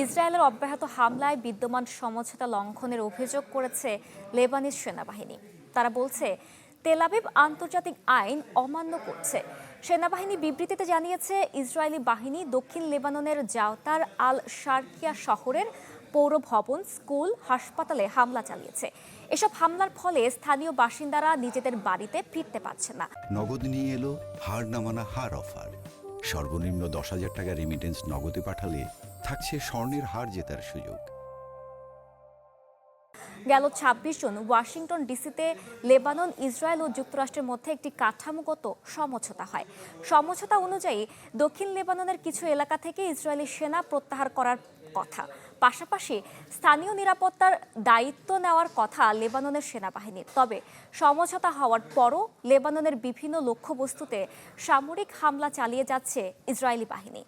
ইসরায়েলের অব্যাহত হামলায় বিদ্যমান সমঝোতা লঙ্ঘনের অভিযোগ করেছে লেবানিজ সেনাবাহিনী। তারা বলছে তেল আবিব আন্তর্জাতিক আইন অমান্য করছে। সেনাবাহিনী বিবৃতিতে জানিয়েছে ইসরায়েলি বাহিনী দক্ষিণ লেবাননের জাওতার আল শারকিয়া শহরের পৌর ভবন, স্কুল, হাসপাতালে হামলা চালিয়েছে। এসব হামলার ফলে স্থানীয় বাসিন্দারা নিজেদের বাড়িতে ফিরতে পারছে না। নগদ নিয়ে এলো হার না মানা হার অফার। সর্বনিম্ন 10,000 টাকা রেমিটেন্স নগদে পাঠালে থাকছে স্বর্ণের হার জেতার সুযোগ। গেল ২৬ জুন ওয়াশিংটন ডিসিতে লেবানন, ইসরায়েল ও যুক্তরাষ্ট্রের মধ্যে একটি কাঠামোগত সমঝোতা হয়। সমঝোতা অনুযায়ী দক্ষিণ লেবাননের কিছু এলাকা থেকে ইসরায়েলি সেনা প্রত্যাহার করার কথা, পাশাপাশি স্থানীয় নিরাপত্তার দায়িত্ব নেওয়ার কথা লেবাননের সেনাবাহিনীর। তবে সমঝোতা হওয়ার পরও লেবাননের বিভিন্ন লক্ষ্যবস্তুতে সামরিক হামলা চালিয়ে যাচ্ছে ইসরায়েলি বাহিনী।